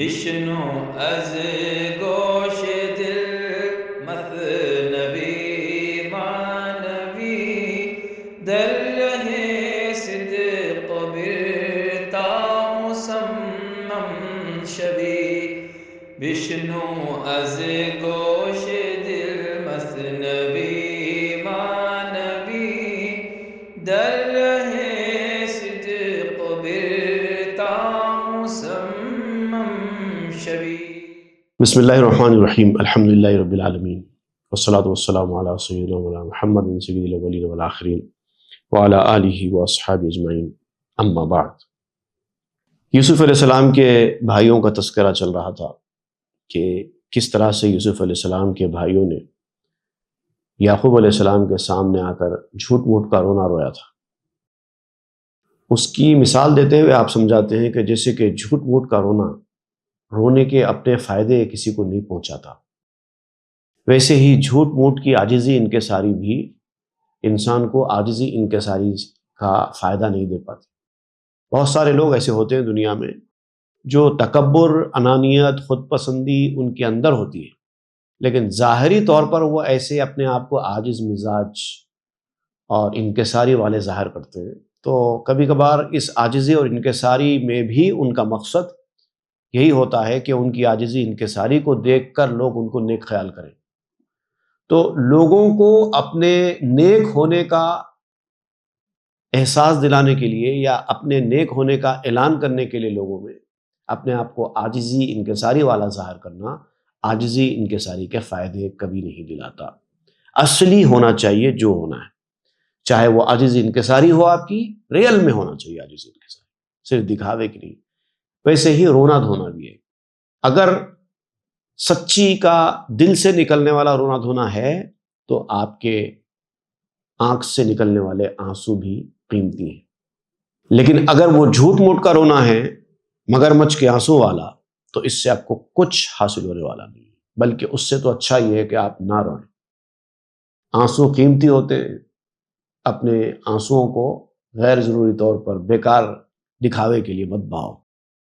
بشنو از گوش دل مثنوی معنوی در ره صدق برتا مصمم شوی. بشنو از گوش دل مثنوی معنوی در ره صدق برتا مصمم شوی. بسم اللہ الرحمن الرحیم، الحمد للہ رب العالمین، والصلاة والسلام علی سیدنا مولانا محمد سید الاولین والآخرین وعلی آلہ واصحابہ اجمعین، اما بعد۔ یوسف علیہ السلام کے بھائیوں کا تذکرہ چل رہا تھا کہ کس طرح سے یوسف علیہ السلام کے بھائیوں نے یعقوب علیہ السلام کے سامنے آ کر جھوٹ موٹ کا رونا رویا تھا۔ اس کی مثال دیتے ہوئے آپ سمجھاتے ہیں کہ جیسے کہ جھوٹ موٹ کا رونے کے اپنے فائدے کسی کو نہیں پہنچاتا، ویسے ہی جھوٹ موٹ کی عاجزی انکساری بھی انسان کو عاجزی انکساری کا فائدہ نہیں دے پاتی۔ بہت سارے لوگ ایسے ہوتے ہیں دنیا میں جو تکبر، انانیت، خود پسندی ان کے اندر ہوتی ہے، لیکن ظاہری طور پر وہ ایسے اپنے آپ کو عاجز مزاج اور انکساری والے ظاہر کرتے ہیں۔ تو کبھی کبھار اس عاجزی اور انکساری میں بھی ان کا مقصد یہی ہوتا ہے کہ ان کی عاجزی انکساری کو دیکھ کر لوگ ان کو نیک خیال کریں۔ تو لوگوں کو اپنے نیک ہونے کا احساس دلانے کے لیے یا اپنے نیک ہونے کا اعلان کرنے کے لیے لوگوں میں اپنے آپ کو عاجزی انکساری والا ظاہر کرنا عاجزی انکساری کے فائدے کبھی نہیں دلاتا۔ اصلی ہونا چاہیے جو ہونا ہے، چاہے وہ عاجزی انکساری ہو، آپ کی ریئل میں ہونا چاہیے عاجزی انکساری، صرف دکھاوے کی نہیں۔ ویسے ہی رونا دھونا بھی ہے، اگر سچی کا دل سے نکلنے والا رونا دھونا ہے تو آپ کے آنکھ سے نکلنے والے آنسو بھی قیمتی ہیں، لیکن اگر وہ جھوٹ موٹ کا رونا ہے، مگرمچھ کے آنسو والا، تو اس سے آپ کو کچھ حاصل ہونے والا نہیں ہے، بلکہ اس سے تو اچھا یہ ہے کہ آپ نہ روئیں۔ آنسو قیمتی ہوتے ہیں، اپنے آنسوؤں کو غیر ضروری طور پر بیکار دکھاوے کے لیے مت بہاؤ۔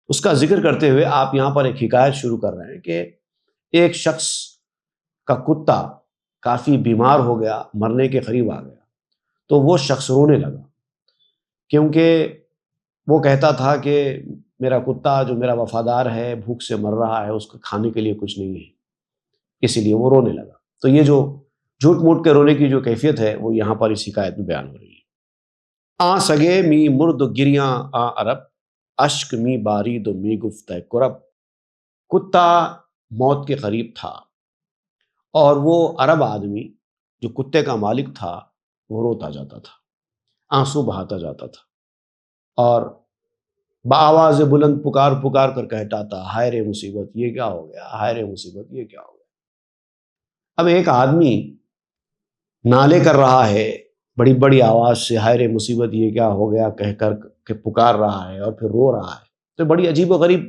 اس کا ذکر کرتے ہوئے آپ یہاں پر ایک حکایت شروع کر رہے ہیں کہ ایک شخص کا کتا کافی بیمار ہو گیا، مرنے کے قریب آ گیا، تو وہ شخص رونے لگا، کیونکہ وہ کہتا تھا کہ میرا کتا جو میرا وفادار ہے بھوک سے مر رہا ہے، اس کو کھانے کے لیے کچھ نہیں ہے، اسی لیے وہ رونے لگا۔ تو یہ جو جھوٹ موٹ کے رونے کی جو کیفیت ہے وہ یہاں پر اس حکایت میں بیان ہو رہی ہے۔ آ سگے می مرد گریاں آ عرب، اشک می بارید و می گفتہ کرب۔ کتا موت کے قریب تھا اور وہ عرب آدمی جو کتے کا مالک تھا وہ روتا جاتا تھا، آنسو بہاتا جاتا تھا اور بآواز بلند پکار پکار کر کہتا تھا، ہائے رے مصیبت یہ کیا ہو گیا، ہائے رے مصیبت یہ کیا ہو گیا۔ اب ایک آدمی نالے کر رہا ہے بڑی بڑی آواز سے، ہائے رے مصیبت یہ کیا ہو گیا کہہ کر کہ پکار رہا ہے اور پھر رو رہا ہے، تو بڑی عجیب و غریب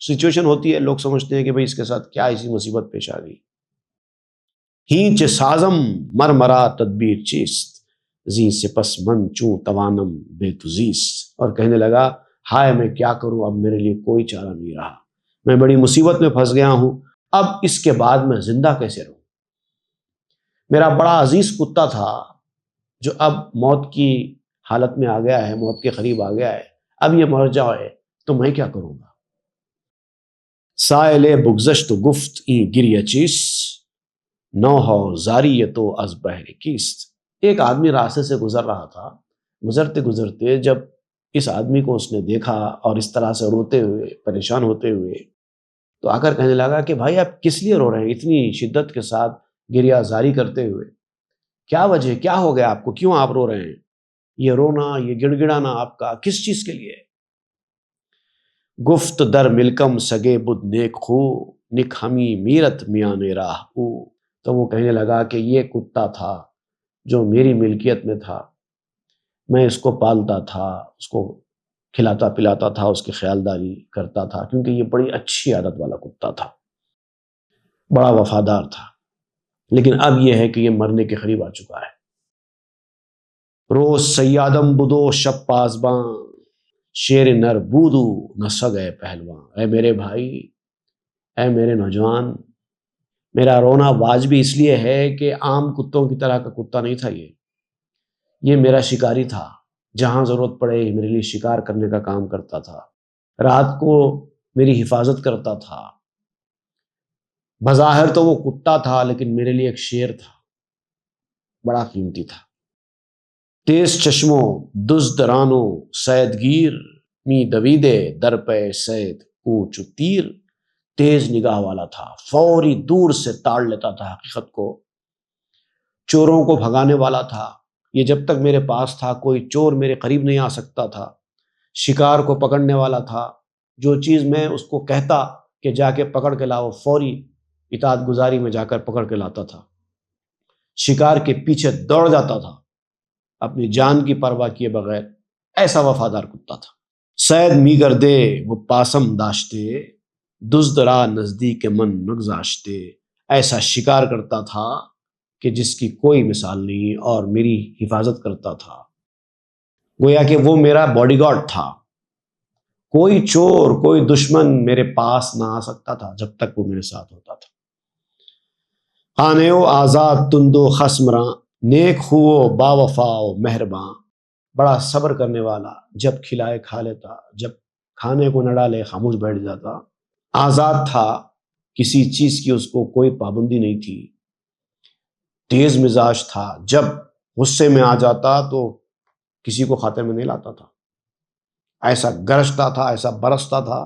سچویشن ہوتی ہے۔ لوگ سمجھتے ہیں کہ بھئی اس کے ساتھ کیا ایسی مصیبت پیش آ گئی۔ ہینچ سازم مرمرا تدبیر چیست، زی سپس من چوں توانم بے تزیست۔ اور کہنے لگا، ہائے میں کیا کروں، اب میرے لیے کوئی چارہ نہیں رہا، میں بڑی مصیبت میں پھنس گیا ہوں، اب اس کے بعد میں زندہ کیسے رہوں۔ میرا بڑا عزیز کتا تھا جو اب موت کی حالت میں آ گیا ہے، موت کے قریب آ گیا ہے، اب یہ مر جائے تو میں کیا کروں گا۔ سائل بگذشت گفت این گریہ چیست، نوحہ زاریتو از بہر کیست۔ ایک آدمی راستے سے گزر رہا تھا، گزرتے گزرتے جب اس آدمی کو اس نے دیکھا اور اس طرح سے روتے ہوئے پریشان ہوتے ہوئے، تو آ کر کہنے لگا کہ بھائی آپ کس لیے رو رہے ہیں اتنی شدت کے ساتھ گریہ زاری کرتے ہوئے، کیا وجہ، کیا ہو گیا آپ کو، کیوں آپ رو رہے ہیں، یہ رونا یہ گڑ گڑانا آپ کا کس چیز کے لیے۔ گفت در ملکم سگے بدھ نیک خو، نک ہمی میرت میان راہ او۔ تو وہ کہنے لگا کہ یہ کتا تھا جو میری ملکیت میں تھا، میں اس کو پالتا تھا، اس کو کھلاتا پلاتا تھا، اس کی خیالداری کرتا تھا، کیونکہ یہ بڑی اچھی عادت والا کتا تھا، بڑا وفادار تھا، لیکن اب یہ ہے کہ یہ مرنے کے قریب آ چکا ہے۔ روز سیادم بدو شب پاسباں، شیر نر بودو نہ سگے پہلواں، اے میرے بھائی، اے میرے نوجوان، میرا رونا واجبی اس لیے ہے کہ عام کتوں کی طرح کا کتا نہیں تھا یہ میرا شکاری تھا، جہاں ضرورت پڑے میرے لیے شکار کرنے کا کام کرتا تھا، رات کو میری حفاظت کرتا تھا۔ بظاہر تو وہ کتا تھا لیکن میرے لیے ایک شیر تھا، بڑا قیمتی تھا۔ تیز چشموں دزد رانو سید گیر، می دویدے در پہ سید اونچ تیر، تیز نگاہ والا تھا، فوری دور سے تاڑ لیتا تھا حقیقت کو، چوروں کو بھگانے والا تھا۔ یہ جب تک میرے پاس تھا کوئی چور میرے قریب نہیں آ سکتا تھا، شکار کو پکڑنے والا تھا، جو چیز میں اس کو کہتا کہ جا کے پکڑ کے لاؤ، فوری اطاعت گزاری میں جا کر پکڑ کے لاتا تھا، شکار کے پیچھے دوڑ جاتا تھا اپنی جان کی پرواہ کیے بغیر، ایسا وفادار کتا تھا۔ سید می گردے وہ پاسم داشتے، دزد را نزدیک من نگذاشتے، ایسا شکار کرتا تھا کہ جس کی کوئی مثال نہیں، اور میری حفاظت کرتا تھا، گویا کہ وہ میرا باڈی گارڈ تھا۔ کوئی چور کوئی دشمن میرے پاس نہ آ سکتا تھا جب تک وہ میرے ساتھ ہوتا تھا۔ خانیو آزاد تندو خسمراں، نیک ہو با وفا مہرباں، بڑا صبر کرنے والا، جب کھلائے کھا لیتا، جب کھانے کو نہ ڈالے خاموش بیٹھ جاتا، آزاد تھا، کسی چیز کی اس کو کوئی پابندی نہیں تھی، تیز مزاج تھا، جب غصے میں آ جاتا تو کسی کو خاطر میں نہیں لاتا تھا، ایسا گرجتا تھا، ایسا برستا تھا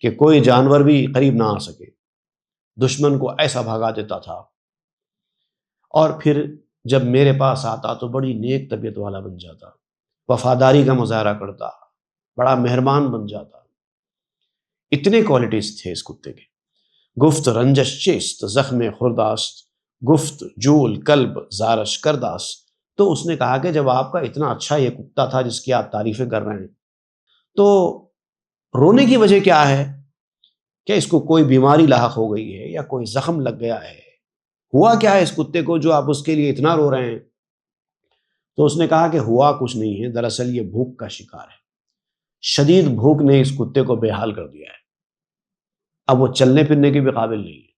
کہ کوئی جانور بھی قریب نہ آ سکے، دشمن کو ایسا بھگا دیتا تھا، اور پھر جب میرے پاس آتا تو بڑی نیک طبیعت والا بن جاتا، وفاداری کا مظاہرہ کرتا، بڑا مہربان بن جاتا۔ اتنے کوالٹیز تھے اس کتے کے۔ گفت رنجش چیست زخم خورداست، گفت جول کلب زارش کرداست، تو اس نے کہا کہ جب آپ کا اتنا اچھا یہ کتا تھا جس کی آپ تعریفیں کر رہے ہیں، تو رونے کی وجہ کیا ہے؟ کہ اس کو کوئی بیماری لاحق ہو گئی ہے یا کوئی زخم لگ گیا ہے؟ ہوا کیا ہے اس کتے کو جو آپ اس کے لیے اتنا رو رہے ہیں؟ تو اس نے کہا کہ ہوا کچھ نہیں ہے، دراصل یہ بھوک کا شکار ہے، شدید بھوک نے اس کتے کو بے حال کر دیا ہے، اب وہ چلنے پھرنے کے بھی قابل نہیں ہے،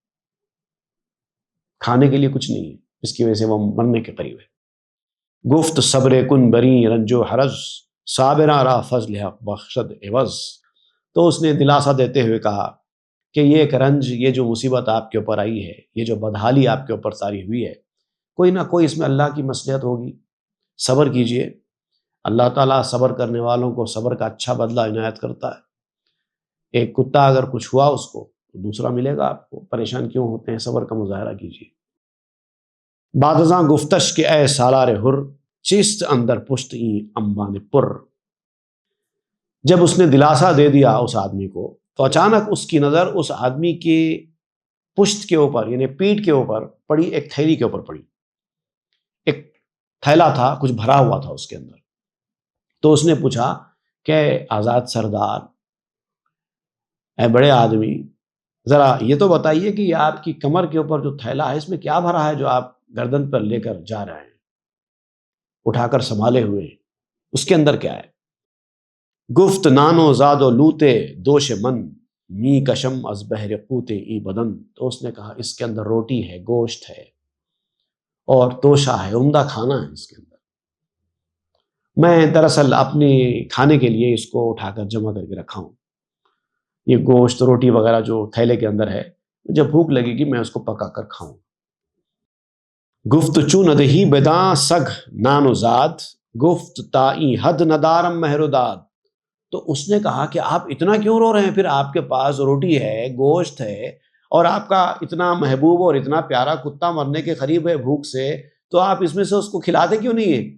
کھانے کے لیے کچھ نہیں ہے، اس کی وجہ سے وہ مرنے کے قریب ہے۔ گفت صبر کن بری رنجو حرج، صابراں را فضل حق بخشد عوض، تو اس نے دلاسا دیتے ہوئے کہا کہ یہ ایک رنج، یہ جو مصیبت آپ کے اوپر آئی ہے، یہ جو بدحالی آپ کے اوپر طاری ہوئی ہے، کوئی نہ کوئی اس میں اللہ کی مصلحت ہوگی، صبر کیجئے، اللہ تعالیٰ صبر کرنے والوں کو صبر کا اچھا بدلہ عنایت کرتا ہے۔ ایک کتا اگر کچھ ہوا اس کو تو دوسرا ملے گا آپ کو، پریشان کیوں ہوتے ہیں؟ صبر کا مظاہرہ کیجیے۔ بعد ازاں گفتش کہ اے سالار حر، چیست اندر پشت این انبان پر، جب اس نے دلاسا دے دیا اس آدمی کو تو اچانک اس کی نظر اس آدمی کے پشت کے اوپر یعنی پیٹھ کے اوپر پڑی، ایک تھیلی کے اوپر پڑی، ایک تھیلا تھا، کچھ بھرا ہوا تھا اس کے اندر۔ تو اس نے پوچھا کہ آزاد سردار، اے بڑے آدمی، ذرا یہ تو بتائیے کہ یہ آپ کی کمر کے اوپر جو تھیلا ہے اس میں کیا بھرا ہے جو آپ گردن پر لے کر جا رہے ہیں، اٹھا کر سنبھالے ہوئے، اس کے اندر کیا ہے؟ گفت نانو زاد و لوتے دوش من، می کشم از بہر قوت ای بدن، تو اس نے کہا اس کے اندر روٹی ہے، گوشت ہے اور توشہ ہے، عمدہ کھانا ہے اس کے اندر، میں دراصل اپنے کھانے کے لیے اس کو اٹھا کر جمع کر کے رکھا ہوں، یہ گوشت روٹی وغیرہ جو تھیلے کے اندر ہے، جب بھوک لگے گی میں اس کو پکا کر کھاؤں۔ گفت چون ندہی بداں سگ نانو زاد، گفت تا این حد ندارم مہر و داد، تو اس نے کہا کہ آپ اتنا کیوں رو رہے ہیں؟ پھر آپ کے پاس روٹی ہے، گوشت ہے، اور آپ کا اتنا محبوب اور اتنا پیارا کتا مرنے کے قریب ہے بھوک سے، تو آپ اس میں سے اس کو کھلاتے کیوں نہیں ہیں؟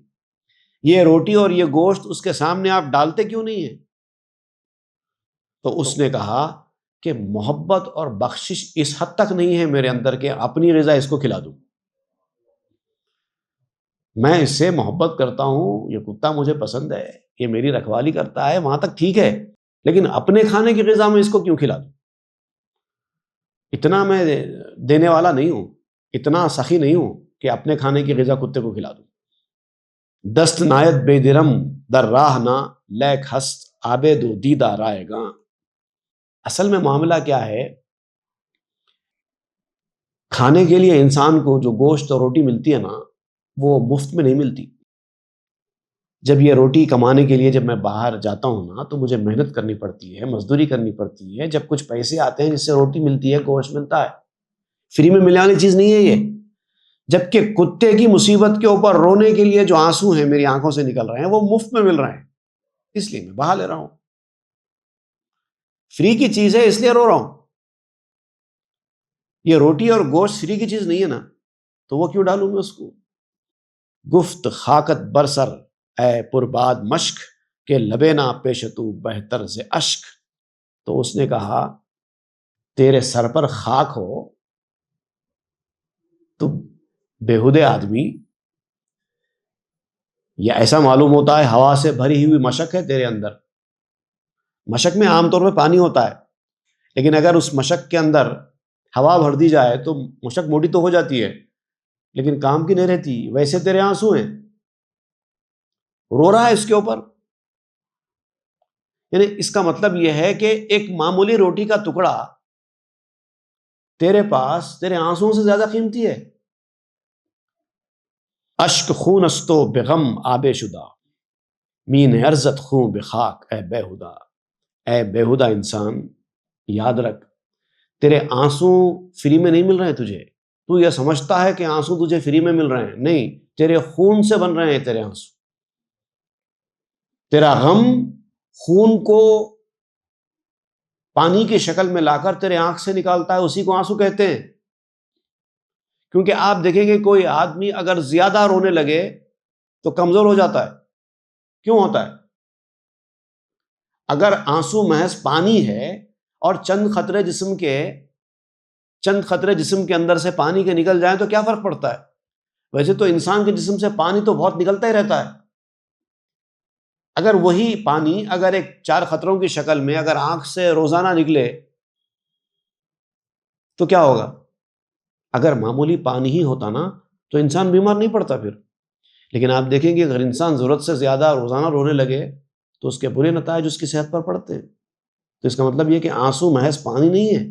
یہ روٹی اور یہ گوشت اس کے سامنے آپ ڈالتے کیوں نہیں ہیں؟ تو اس نے کہا کہ محبت اور بخشش اس حد تک نہیں ہے میرے اندر کہ اپنی غذا اس کو کھلا دوں، میں اس سے محبت کرتا ہوں، یہ کتا مجھے پسند ہے، یہ میری رکھوالی کرتا ہے، وہاں تک ٹھیک ہے، لیکن اپنے کھانے کی غذا میں اس کو کیوں کھلا دوں؟ اتنا میں دینے والا نہیں ہوں، اتنا سخی نہیں ہوں کہ اپنے کھانے کی غذا کتے کو کھلا دوں۔ دست نایت بے درم در راہ نہ لیک ہست آبے دو دیدہ رائے گاں۔ اصل میں معاملہ کیا ہے، کھانے کے لیے انسان کو جو گوشت اور روٹی ملتی ہے نا، وہ مفت میں نہیں ملتی۔ جب یہ روٹی کمانے کے لیے جب میں باہر جاتا ہوں نا، تو مجھے محنت کرنی پڑتی ہے، مزدوری کرنی پڑتی ہے، جب کچھ پیسے آتے ہیں جس سے روٹی ملتی ہے، گوشت ملتا ہے، فری میں ملنے والی چیز نہیں ہے یہ۔ جبکہ کتے کی مصیبت کے اوپر رونے کے لیے جو آنسو ہیں میری آنکھوں سے نکل رہے ہیں، وہ مفت میں مل رہے ہیں، اس لیے میں بہا لے رہا ہوں۔ فری کی چیز ہے اس لیے رو رہا ہوں۔ یہ روٹی اور گوشت فری کی چیز نہیں ہے نا، تو وہ کیوں ڈالوں میں اس کو؟ گفت خاکت برسر اے پرباد مشک کے لبے نہ پیشتو بہتر سے اشک۔ تو اس نے کہا تیرے سر پر خاک ہو، تو بےہودے آدمی، یہ ایسا معلوم ہوتا ہے ہوا سے بھری ہوئی مشک ہے تیرے اندر۔ مشک میں عام طور پہ پانی ہوتا ہے، لیکن اگر اس مشک کے اندر ہوا بھر دی جائے تو مشک موٹی تو ہو جاتی ہے، لیکن کام کی نہیں رہتی۔ ویسے تیرے آنسو ہیں، رو رہا ہے اس کے اوپر۔ یعنی اس کا مطلب یہ ہے کہ ایک معمولی روٹی کا ٹکڑا تیرے پاس تیرے آنسوؤں سے زیادہ قیمتی ہے۔ اشک خون استو بغم آب شدہ مین ارزت خون بخاک اے بےہدا۔ اے بےہدا انسان، یاد رکھ تیرے آنسو فری میں نہیں مل رہے ہیں تجھے۔ تو یہ سمجھتا ہے کہ آنسو تجھے فری میں مل رہے ہیں، نہیں، تیرے خون سے بن رہے ہیں تیرے آنسو۔ تیرا غم خون کو پانی کی شکل میں لا کر تیرے آنکھ سے نکالتا ہے، اسی کو آنسو کہتے ہیں۔ کیونکہ آپ دیکھیں گے کوئی آدمی اگر زیادہ رونے لگے تو کمزور ہو جاتا ہے۔ کیوں ہوتا ہے؟ اگر آنسو محض پانی ہے اور چند خطرے جسم کے اندر سے پانی کے نکل جائیں تو کیا فرق پڑتا ہے؟ ویسے تو انسان کے جسم سے پانی تو بہت نکلتا ہی رہتا ہے۔ اگر وہی پانی اگر ایک 4 خطروں کی شکل میں اگر آنکھ سے روزانہ نکلے تو کیا ہوگا؟ اگر معمولی پانی ہی ہوتا نا تو انسان بیمار نہیں پڑتا پھر۔ لیکن آپ دیکھیں گے اگر انسان ضرورت سے زیادہ روزانہ رونے لگے تو اس کے برے نتائج اس کی صحت پر پڑتے ہیں۔ تو اس کا مطلب یہ کہ آنسو محض پانی نہیں ہے،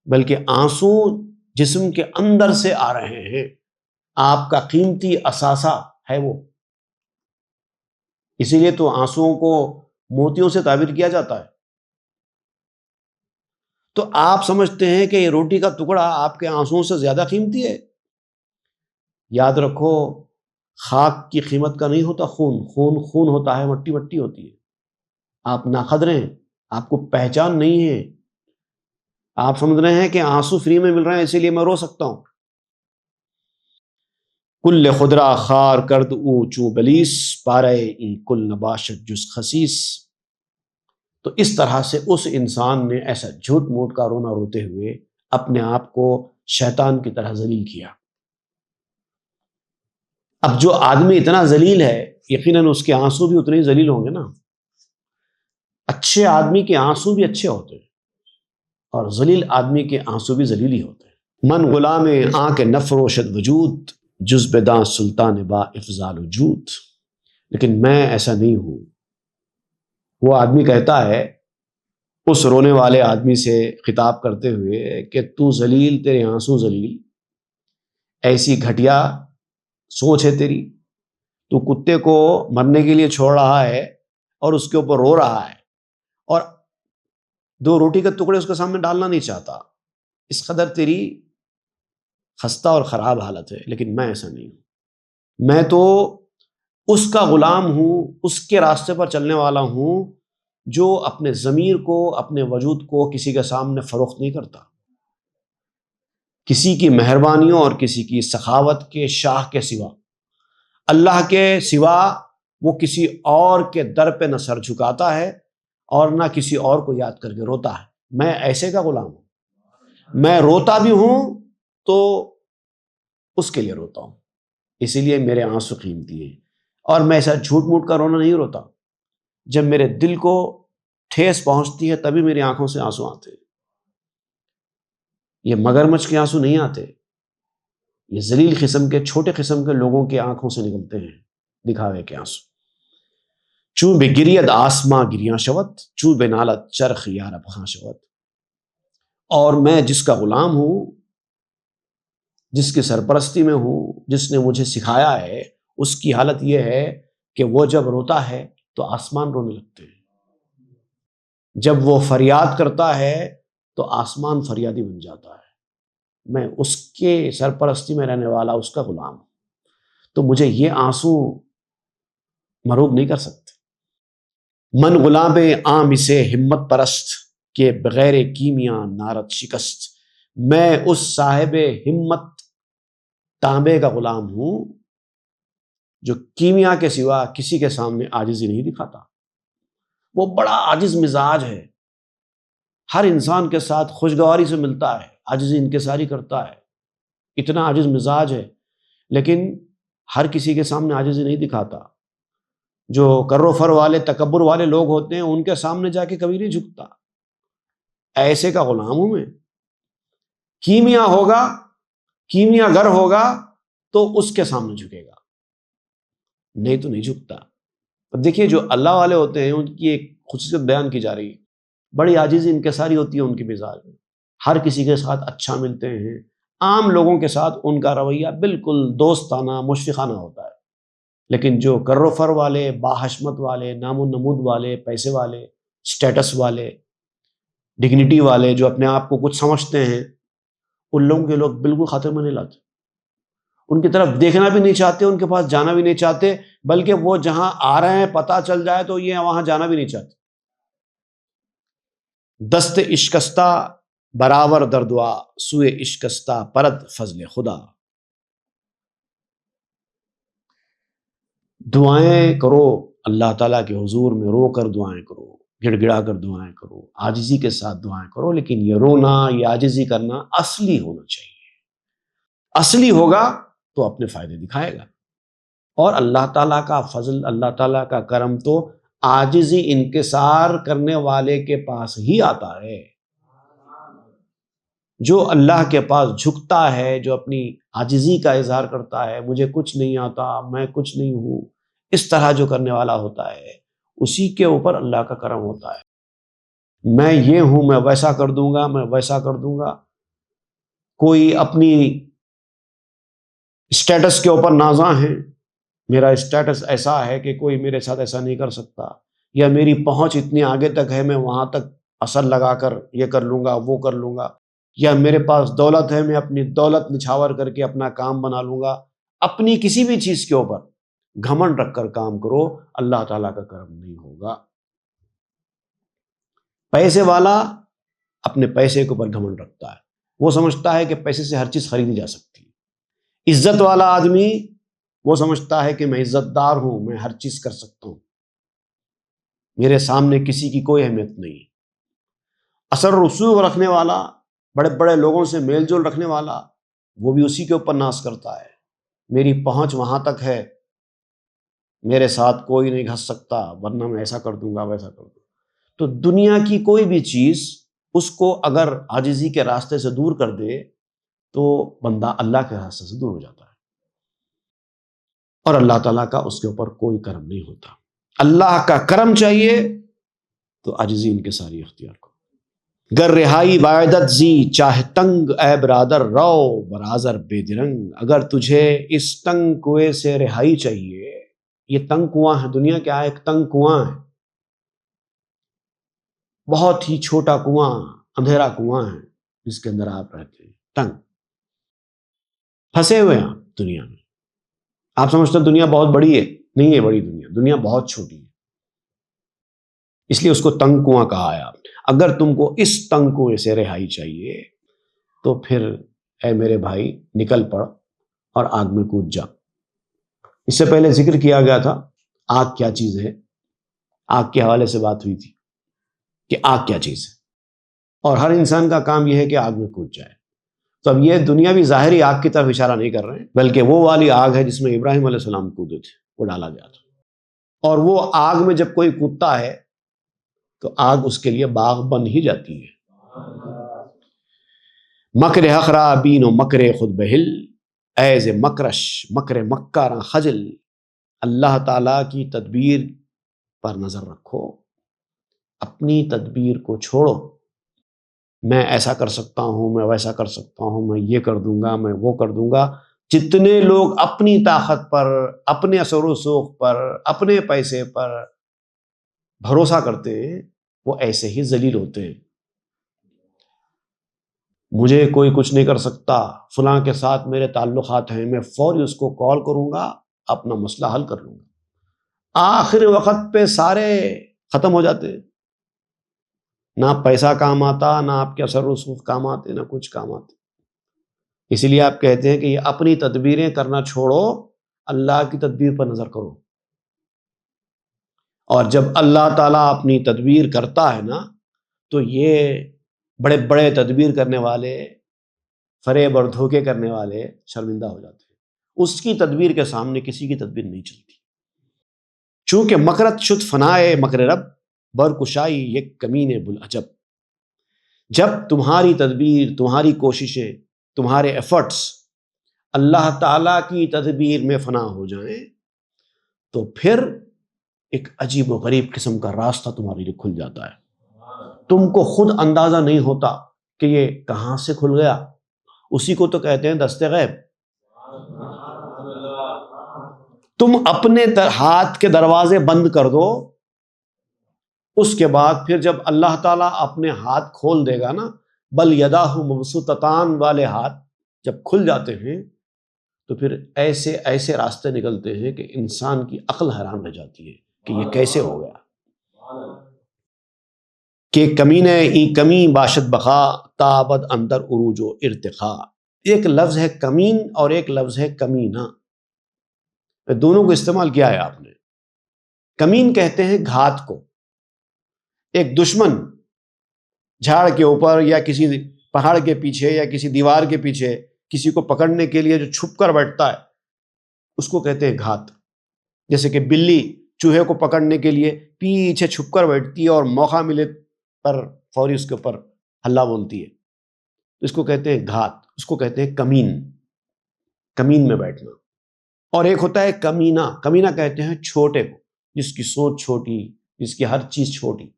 بلکہ آنسو جسم کے اندر سے آ رہے ہیں، آپ کا قیمتی اثاثہ ہے وہ۔ اسی لیے تو آنسوؤں کو موتیوں سے تعبیر کیا جاتا ہے۔ تو آپ سمجھتے ہیں کہ یہ روٹی کا ٹکڑا آپ کے آنسوؤں سے زیادہ قیمتی ہے؟ یاد رکھو خاک کی قیمت کا نہیں ہوتا خون، خون خون ہوتا ہے، مٹی مٹی ہوتی ہے۔ آپ ناقدر ہیں، آپ کو پہچان نہیں ہے۔ آپ سمجھ رہے ہیں کہ آنسو فری میں مل رہے ہیں اسی لیے میں رو سکتا ہوں۔ کل خدرا خار کرد او چوں بلیس پارے ای کل نباشت جز خسیس۔ تو اس طرح سے اس انسان نے ایسا جھوٹ موٹ کا رونا روتے ہوئے اپنے آپ کو شیطان کی طرح ذلیل کیا۔ اب جو آدمی اتنا ذلیل ہے یقیناً اس کے آنسو بھی اتنے ہی ذلیل ہوں گے نا۔ اچھے آدمی کے آنسو بھی اچھے ہوتے ہیں اور ذلیل آدمی کے آنسو بھی ذلیل ہی ہوتے ہیں۔ من غلام آنکھ نفروشد وجود جز بداں سلطان با افضال وجود۔ لیکن میں ایسا نہیں ہوں۔ وہ آدمی کہتا ہے اس رونے والے آدمی سے خطاب کرتے ہوئے کہ تو ذلیل، تیرے آنسو ذلیل، ایسی گھٹیا سوچ ہے تیری، تو کتے کو مرنے کے لیے چھوڑ رہا ہے اور اس کے اوپر رو رہا ہے اور 2 روٹی کے ٹکڑے اس کے سامنے ڈالنا نہیں چاہتا۔ اس قدر تیری خستہ اور خراب حالت ہے، لیکن میں ایسا نہیں ہوں۔ میں تو اس کا غلام ہوں، اس کے راستے پر چلنے والا ہوں جو اپنے ضمیر کو، اپنے وجود کو کسی کے سامنے فروخت نہیں کرتا۔ کسی کی مہربانیوں اور کسی کی سخاوت کے شاہ کے سوا، اللہ کے سوا وہ کسی اور کے در پہ نہ سر جھکاتا ہے اور نہ کسی اور کو یاد کر کے روتا ہے۔ میں ایسے کا غلام ہوں۔ میں روتا بھی ہوں تو اس کے لیے روتا ہوں، اسی لیے میرے آنسو قیمتی ہیں۔ اور میں ایسا جھوٹ موٹ کا رونا نہیں روتا، جب میرے دل کو ٹھیس پہنچتی ہے تبھی میری آنکھوں سے آنسو آتے ہیں۔ یہ مگرمچھ کے آنسو نہیں آتے، یہ ذلیل قسم کے، چھوٹے قسم کے لوگوں کے آنکھوں سے نکلتے ہیں۔ دکھاوے کے آنسو. چوں بے گرید آسماں گریاں شوت، چوں بے نالت چرخ یارب خاں شوت. اور میں جس کا غلام ہوں، جس کی سرپرستی میں ہوں، جس نے مجھے سکھایا ہے، اس کی حالت یہ ہے کہ وہ جب روتا ہے تو آسمان رونے لگتے ہیں، جب وہ فریاد کرتا ہے تو آسمان فریادی بن جاتا ہے. میں اس کے سرپرستی میں رہنے والا اس کا غلام ہوں، تو مجھے یہ آنسو مروب نہیں کر سکتے. من غلام عام سے ہمت پرست کے بغیر کیمیا نارد شکست. میں اس صاحب ہمت تانبے کا غلام ہوں جو کیمیا کے سوا کسی کے سامنے عاجزی نہیں دکھاتا. وہ بڑا عاجز مزاج ہے، ہر انسان کے ساتھ خوشگواری سے ملتا ہے، عاجزی انکساری کرتا ہے، اتنا عاجز مزاج ہے، لیکن ہر کسی کے سامنے عاجزی نہیں دکھاتا. جو کر و فر والے تکبر والے لوگ ہوتے ہیں ان کے سامنے جا کے کبھی نہیں جھکتا. ایسے کا غلام ہوں میں. کیمیا ہوگا، کیمیا گر ہوگا تو اس کے سامنے جھکے گا، نہیں تو نہیں جھکتا. اب دیکھیے جو اللہ والے ہوتے ہیں ان کی ایک خصوصیت بیان کی جا رہی ہے، بڑی عاجزی انکساری ہوتی ہے ان کی مزاج میں، ہر کسی کے ساتھ اچھا ملتے ہیں، عام لوگوں کے ساتھ ان کا رویہ بالکل دوستانہ مشفقانہ ہوتا ہے. لیکن جو کر و فر والے، باحشمت والے، نام و نمود والے، پیسے والے، اسٹیٹس والے، ڈگنیٹی والے، جو اپنے آپ کو کچھ سمجھتے ہیں، ان لوگوں کے لوگ بالکل خاطر میں نہیں لاتے، ان کی طرف دیکھنا بھی نہیں چاہتے، ان کے پاس جانا بھی نہیں چاہتے، بلکہ وہ جہاں آ رہے ہیں پتہ چل جائے تو یہ وہاں جانا بھی نہیں چاہتے. دست اشکستہ برابر در دعا، سوئے اشکستہ پرد فضل خدا. دعائیں کرو اللہ تعالیٰ کے حضور میں، رو کر دعائیں کرو، گڑ گڑا کر دعائیں کرو، عاجزی کے ساتھ دعائیں کرو، لیکن یہ رونا، یہ عاجزی کرنا اصلی ہونا چاہیے. اصلی ہوگا تو اپنے فائدے دکھائے گا. اور اللہ تعالیٰ کا فضل، اللہ تعالیٰ کا کرم تو عاجزی انکسار کرنے والے کے پاس ہی آتا ہے. جو اللہ کے پاس جھکتا ہے، جو اپنی عاجزی کا اظہار کرتا ہے، مجھے کچھ نہیں آتا، میں کچھ نہیں ہوں، اس طرح جو کرنے والا ہوتا ہے، اسی کے اوپر اللہ کا کرم ہوتا ہے. میں یہ ہوں، میں ویسا کر دوں گا، میں ویسا کر دوں گا. کوئی اپنی اسٹیٹس کے اوپر نازاں ہے، میرا اسٹیٹس ایسا ہے کہ کوئی میرے ساتھ ایسا نہیں کر سکتا، یا میری پہنچ اتنی آگے تک ہے، میں وہاں تک اثر لگا کر یہ کر لوں گا، وہ کر لوں گا، یا میرے پاس دولت ہے، میں اپنی دولت نچھاور کر کے اپنا کام بنا لوں گا. اپنی کسی بھی چیز کے اوپر گھمنڈ رکھ کر کام کرو، اللہ تعالیٰ کا کرم نہیں ہوگا. پیسے والا اپنے پیسے کے اوپر گھمنڈ رکھتا ہے، وہ سمجھتا ہے کہ پیسے سے ہر چیز خریدی جا سکتی ہے. عزت والا آدمی وہ سمجھتا ہے کہ میں عزت دار ہوں، میں ہر چیز کر سکتا ہوں، میرے سامنے کسی کی کوئی اہمیت نہیں. اثر رسوخ رکھنے والا، بڑے بڑے لوگوں سے میل جول رکھنے والا، وہ بھی اسی کے اوپر ناز کرتا ہے، میری پہنچ وہاں تک ہے، میرے ساتھ کوئی نہیں گھس سکتا، ورنہ میں ایسا کر دوں گا، ویسا کر دوں گا. تو دنیا کی کوئی بھی چیز اس کو اگر عاجزی کے راستے سے دور کر دے تو بندہ اللہ کے راستے سے دور ہو جاتا ہے، اور اللہ تعالیٰ کا اس کے اوپر کوئی کرم نہیں ہوتا. اللہ کا کرم چاہیے تو عاجزی انکساری اختیار کرو. گر رہائی بعدت زی چاہے تنگ اے برادر رو برازر بے درنگ. اگر تجھے اس تنگ کنویں سے رہائی چاہیے، یہ تنگ کنواں ہے، دنیا کیا ہے؟ ایک تنگ کنواں ہے، بہت ہی چھوٹا کنواں، اندھیرا کنواں ہے جس کے اندر آپ رہتے ہیں، تنگ پھنسے ہوئے ہیں آپ دنیا میں. آپ سمجھتے ہیں دنیا بہت بڑی ہے، نہیں ہے بڑی دنیا، دنیا بہت چھوٹی ہے، اس لیے اس کو تنگ کنواں کہا ہے. آپ اگر تم کو اس تنگ کنویں سے رہائی چاہیے تو پھر اے میرے بھائی نکل پڑ اور آگ میں کود جا. اس سے پہلے ذکر کیا گیا تھا آگ کیا چیز ہے، آگ کے حوالے سے بات ہوئی تھی کہ آگ کیا چیز ہے، اور ہر انسان کا کام یہ ہے کہ آگ میں کود جائے. تو اب یہ دنیاوی ظاہری آگ کی طرف اشارہ نہیں کر رہے ہیں، بلکہ وہ والی آگ ہے جس میں ابراہیم علیہ السلام کودے تھے، وہ ڈالا گیا تھا. اور وہ آگ میں جب کوئی کودتا ہے تو آگ اس کے لیے باغ بن ہی جاتی ہے. مکر حق را بین و مکر خود بہل، ایز مکرش مکر مکہ را خجل. اللہ تعالیٰ کی تدبیر پر نظر رکھو، اپنی تدبیر کو چھوڑو۔ میں ایسا کر سکتا ہوں، میں ویسا کر سکتا ہوں، میں یہ کر دوں گا، میں وہ کر دوں گا۔ جتنے لوگ اپنی طاقت پر، اپنے اثر و رسوخ پر، اپنے پیسے پر بھروسہ کرتے ہیں، وہ ایسے ہی ذلیل ہوتے ہیں۔ مجھے کوئی کچھ نہیں کر سکتا، فلاں کے ساتھ میرے تعلقات ہیں، میں فوری اس کو کال کروں گا، اپنا مسئلہ حل کر لوں گا۔ آخر وقت پہ سارے ختم ہو جاتے ہیں، نہ پیسہ کام آتا، نہ آپ کے اثر و رسوخ کام آتے، نہ کچھ کام آتے۔ اسی لیے آپ کہتے ہیں کہ یہ اپنی تدبیریں کرنا چھوڑو، اللہ کی تدبیر پر نظر کرو۔ اور جب اللہ تعالیٰ اپنی تدبیر کرتا ہے نا، تو یہ بڑے بڑے تدبیر کرنے والے، فریب اور دھوکے کرنے والے شرمندہ ہو جاتے ہیں۔ اس کی تدبیر کے سامنے کسی کی تدبیر نہیں چلتی۔ چونکہ مکرت شد فنائے مکر رب، برکشائی یک کمینے بلعجب۔ جب تمہاری تدبیر، تمہاری کوششیں، تمہارے ایفرٹس اللہ تعالیٰ کی تدبیر میں فنا ہو جائیں، تو پھر ایک عجیب و غریب قسم کا راستہ تمہارے لیے کھل جاتا ہے۔ تم کو خود اندازہ نہیں ہوتا کہ یہ کہاں سے کھل گیا۔ اسی کو تو کہتے ہیں دست غیب۔ تم اپنے ہاتھ کے دروازے بند کر دو، اس کے بعد پھر جب اللہ تعالیٰ اپنے ہاتھ کھول دے گا نا، بل یداہ مبسوطتان والے ہاتھ جب کھل جاتے ہیں، تو پھر ایسے ایسے راستے نکلتے ہیں کہ انسان کی عقل حیران رہ جاتی ہے کہ یہ کیسے ہو گیا۔ کہ کمینے ای کمی باشد بقا، تابد اندر عروج و ارتقا۔ ایک لفظ ہے کمین اور ایک لفظ ہے کمینہ، دونوں کو استعمال کیا ہے آپ نے۔ کمین کہتے ہیں گھات کو۔ ایک دشمن جھاڑ کے اوپر یا کسی پہاڑ کے پیچھے یا کسی دیوار کے پیچھے کسی کو پکڑنے کے لیے جو چھپ کر بیٹھتا ہے، اس کو کہتے ہیں گھات۔ جیسے کہ بلی چوہے کو پکڑنے کے لیے پیچھے چھپ کر بیٹھتی ہے اور موقع ملے پر فوری اس کے اوپر ہلا بولتی ہے، اس کو کہتے ہیں گھات، اس کو کہتے ہیں کمین، کمین میں بیٹھنا۔ اور ایک ہوتا ہے کمینہ، کمینہ کہتے ہیں چھوٹے کو، جس کی سوچ چھوٹی، جس کی ہر چیز چھوٹی،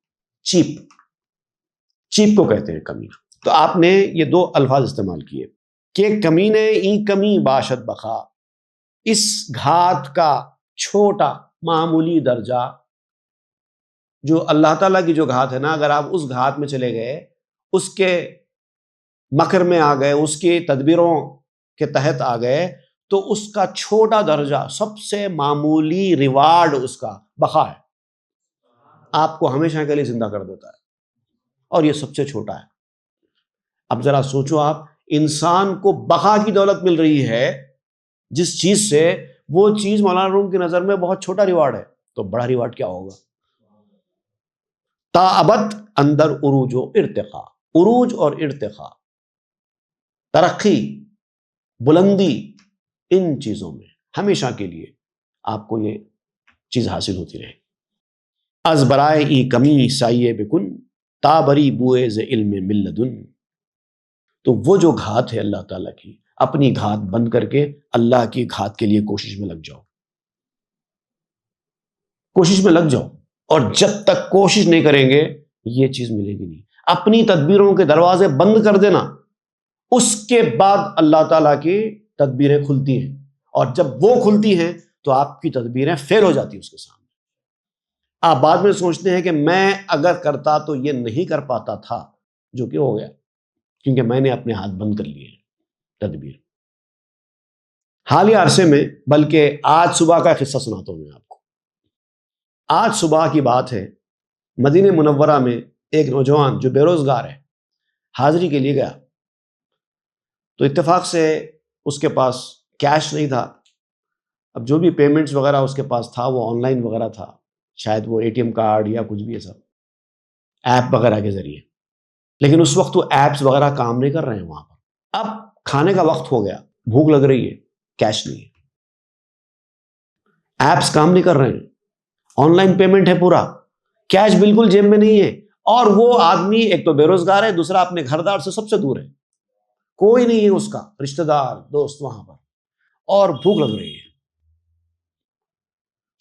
چیپ، چیپ کو کہتے ہیں کمینہ۔ تو آپ نے یہ دو الفاظ استعمال کیے کہ کمینے ای کمی باشد بقا، اس گھات کا چھوٹا معمولی درجہ، جو اللہ تعالیٰ کی جو گھات ہے نا، اگر آپ اس گھات میں چلے گئے، اس کے مکر میں آ گئے، اس کی تدبیروں کے تحت آ گئے، تو اس کا چھوٹا درجہ، سب سے معمولی ریوارڈ اس کا بقا ہے، آپ کو ہمیشہ کے لیے زندہ کر دیتا ہے، اور یہ سب سے چھوٹا ہے۔ اب ذرا سوچو آپ، انسان کو بقا کی دولت مل رہی ہے جس چیز سے، وہ چیز مولانا روم کی نظر میں بہت چھوٹا ریوارڈ ہے، تو بڑا ریوارڈ کیا ہوگا؟ تابد اندر عروج و ارتقا، عروج اور ارتقا، ترقی، بلندی، ان چیزوں میں ہمیشہ کے لیے آپ کو یہ چیز حاصل ہوتی رہے۔ از برائے ای کمی سائیے بکن، تابری بوئے ز علم ملدن۔ تو وہ جو گھات ہے اللہ تعالیٰ کی، اپنی گھات بند کر کے اللہ کی گھات کے لیے کوشش میں لگ جاؤ، کوشش میں لگ جاؤ، اور جب تک کوشش نہیں کریں گے یہ چیز ملے گی نہیں۔ اپنی تدبیروں کے دروازے بند کر دینا، اس کے بعد اللہ تعالیٰ کی تدبیریں کھلتی ہیں، اور جب وہ کھلتی ہیں تو آپ کی تدبیریں فیل ہو جاتی ہیں اس کے سامنے۔ آپ بعد میں سوچتے ہیں کہ میں اگر کرتا تو یہ نہیں کر پاتا تھا، جو کہ ہو گیا، کیونکہ میں نے اپنے ہاتھ بند کر لیے تدبیر۔ حالیہ عرصے میں، بلکہ آج صبح کا قصہ سناتا ہوں میں آپ کو۔ آج صبح کی بات ہے، مدینہ منورہ میں ایک نوجوان جو بے روزگار ہے، حاضری کے لیے گیا، تو اتفاق سے اس کے پاس کیش نہیں تھا۔ اب جو بھی پیمنٹس وغیرہ اس کے پاس تھا وہ آن لائن وغیرہ تھا، شاید وہ اے ٹی ایم کارڈ یا کچھ بھی ایسا ایپ وغیرہ کے ذریعے، لیکن اس وقت وہ ایپس وغیرہ کام نہیں کر رہے ہیں وہاں پر۔ اب کھانے کا وقت ہو گیا، بھوک لگ رہی ہے، کیش نہیں ہے، ایپس کام نہیں کر رہے ہیں، آن لائن پیمنٹ ہے پورا، کیش بالکل جیب میں نہیں ہے، اور وہ آدمی ایک تو بے روزگار ہے، دوسرا اپنے گھر دار سے سب سے دور ہے، کوئی نہیں ہے اس کا رشتہ دار دوست وہاں پر، اور بھوک لگ رہی ہے۔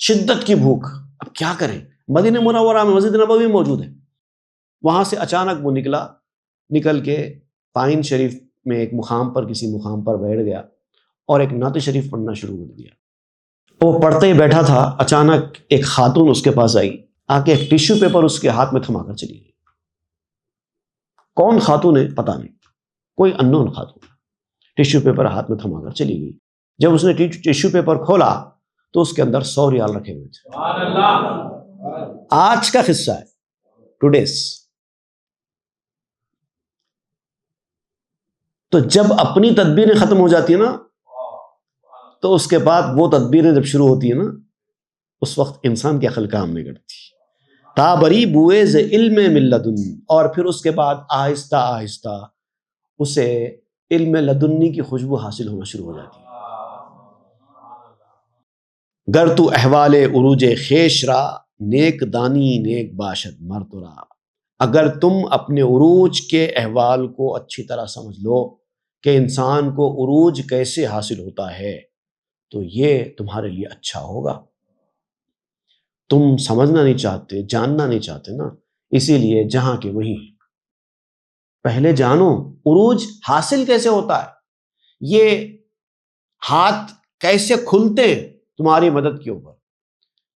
شدت کی بھوک. اب کیا کریں؟ مدینہ منورہ میں مسجد نبوی موجود ہے. وہاں سے اچانک وہ نکل کے پائن شریف میں ایک مقام پر کسی مقام پر بیٹھ گیا اور ایک نعت شریف پڑھنا شروع کر دیا. وہ پڑھتے ہی بیٹھا تھا، اچانک ایک خاتون اس کے پاس آئی، آ کے ایک ٹیشو پیپر اس کے ہاتھ میں تھما کر چلی گئی. کون خاتون ہے پتہ نہیں، کوئی اننون خاتون. ٹیشو پیپر ہاتھ میں تھما کر چلی گئی. جب اس نے ٹیشو پیپر کھولا تو اس کے اندر 100 ریال رکھے ہوئے تھے. آج کا قصہ ہے، ٹوڈیز. تو جب اپنی تدبیریں ختم ہو جاتی ہیں نا، تو اس کے بعد وہ تدبیریں جب شروع ہوتی ہیں نا، اس وقت انسان کی عقل کام نہیں کرتی. تابری بوئے ز علم من لدن، اور پھر اس کے بعد آہستہ آہستہ اسے علم لدنی کی خوشبو حاصل ہونا شروع ہو جاتی ہے. گر تو احوال عروج خیش را، نیک دانی نیک باشد مرترا. اگر تم اپنے عروج کے احوال کو اچھی طرح سمجھ لو کہ انسان کو عروج کیسے حاصل ہوتا ہے، تو یہ تمہارے لیے اچھا ہوگا. تم سمجھنا نہیں چاہتے، جاننا نہیں چاہتے نا، اسی لیے جہاں کے وہیں. پہلے جانو عروج حاصل کیسے ہوتا ہے، یہ ہاتھ کیسے کھلتے ہیں تمہاری مدد کے اوپر.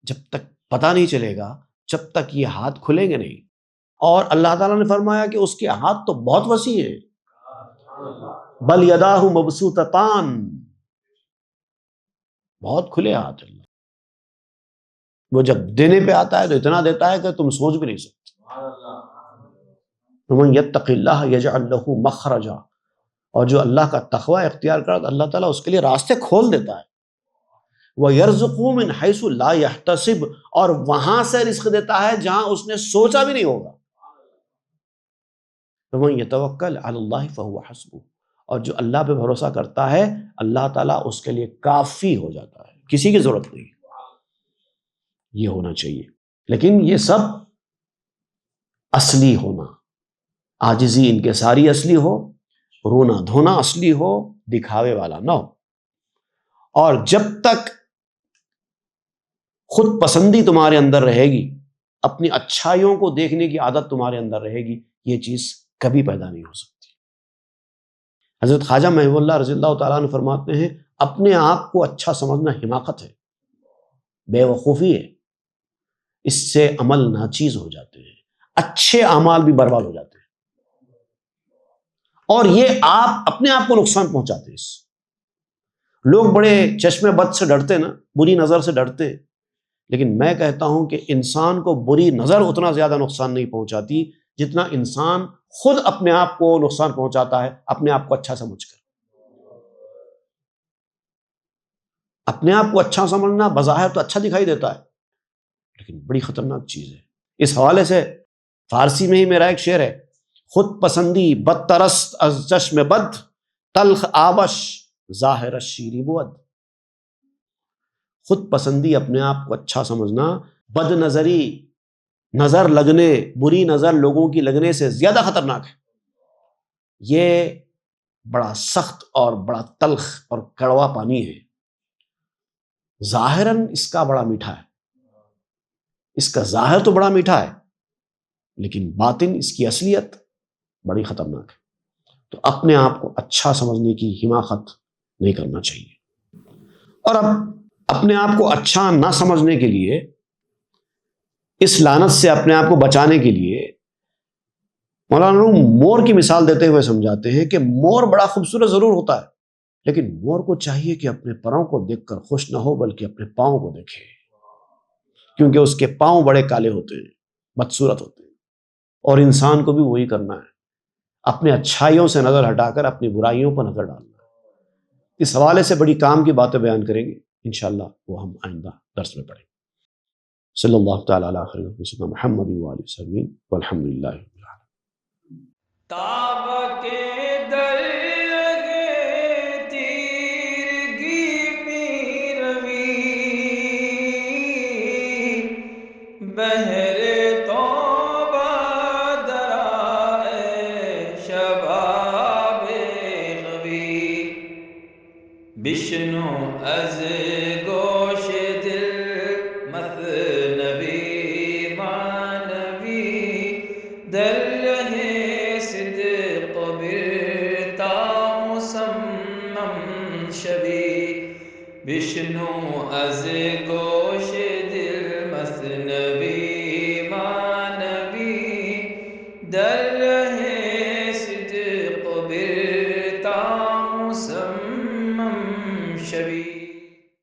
جب تک پتہ نہیں چلے گا، جب تک یہ ہاتھ کھلیں گے نہیں. اور اللہ تعالیٰ نے فرمایا کہ اس کے ہاتھ تو بہت وسیع ہیں. بل یداہ مبسوطتان، بہت کھلے ہاتھ اللہ. وہ جب دینے پہ آتا ہے تو اتنا دیتا ہے کہ تم سوچ بھی نہیں سکتے. ومن یتق اللہ یجعل لہ مخرجا، اور جو اللہ کا تقوی اختیار کرتا ہے اللہ تعالیٰ اس کے لیے راستے کھول دیتا ہے. وَيَرْزُقُهُ مِنْ حَيْثُ لَا يَحْتَسِبُ، اور وہاں سے رزق دیتا ہے جہاں اس نے سوچا بھی نہیں ہوگا. وَمَن يَتَوَكَّلْ عَلَى اللَّهِ فَهُوَ حَسْبُهُ، اور جو اللہ پہ بھروسہ کرتا ہے اللہ تعالیٰ اس کے لیے کافی ہو جاتا ہے، کسی کی ضرورت نہیں. یہ ہونا چاہیے. لیکن یہ سب اصلی ہونا، عاجزی انکساری اصلی ہو، رونا دھونا اصلی ہو، دکھاوے والا نہ ہو. اور جب تک خود پسندی تمہارے اندر رہے گی، اپنی اچھائیوں کو دیکھنے کی عادت تمہارے اندر رہے گی، یہ چیز کبھی پیدا نہیں ہو سکتی. حضرت خواجہ محب اللہ رضی اللہ تعالیٰ عنہ فرماتے ہیں اپنے آپ کو اچھا سمجھنا حماقت ہے، بے وقوفی ہے. اس سے عمل ناچیز ہو جاتے ہیں، اچھے اعمال بھی برباد ہو جاتے ہیں، اور یہ آپ اپنے آپ کو نقصان پہنچاتے ہیں. اس لوگ بڑے چشمے بد سے ڈرتے نا، بری نظر سے ڈرتے، لیکن میں کہتا ہوں کہ انسان کو بری نظر اتنا زیادہ نقصان نہیں پہنچاتی جتنا انسان خود اپنے آپ کو نقصان پہنچاتا ہے اپنے آپ کو اچھا سمجھ کر. اپنے آپ کو اچھا سمجھنا بظاہر تو اچھا دکھائی دیتا ہے، لیکن بڑی خطرناک چیز ہے. اس حوالے سے فارسی میں ہی میرا ایک شعر ہے، خود پسندی بدترست از چشم بد، تلخ آبش ظاہر الشیری بود. خود پسندی، اپنے آپ کو اچھا سمجھنا، بد نظری، نظر لگنے، بری نظر لوگوں کی لگنے سے زیادہ خطرناک ہے. یہ بڑا سخت اور بڑا تلخ اور کڑوا پانی ہے. ظاہراً اس کا بڑا میٹھا ہے، اس کا ظاہر تو بڑا میٹھا ہے، لیکن باطن اس کی اصلیت بڑی خطرناک ہے. تو اپنے آپ کو اچھا سمجھنے کی حماقت نہیں کرنا چاہیے. اور اب اپنے آپ کو اچھا نہ سمجھنے کے لیے، اس لعنت سے اپنے آپ کو بچانے کے لیے مولانا روم مور کی مثال دیتے ہوئے سمجھاتے ہیں کہ مور بڑا خوبصورت ضرور ہوتا ہے، لیکن مور کو چاہیے کہ اپنے پروں کو دیکھ کر خوش نہ ہو بلکہ اپنے پاؤں کو دیکھے، کیونکہ اس کے پاؤں بڑے کالے ہوتے ہیں، بدصورت ہوتے ہیں. اور انسان کو بھی وہی کرنا ہے، اپنے اچھائیوں سے نظر ہٹا کر اپنی برائیوں پر نظر ڈالنا. اس حوالے سے بڑی کام کی باتیں بیان کریں گے انشاءاللہ، وہ ہم آئندہ درس میں پڑھیں گے. صلی اللہ تعالیٰ علیہ خیر محمد وآلہ وسلم والحمد للہ. تاب کے در لگے تیرگی میں روی، بہر توبہ درائے شباب غوی، بشنو از گوش دل بشنو از گوش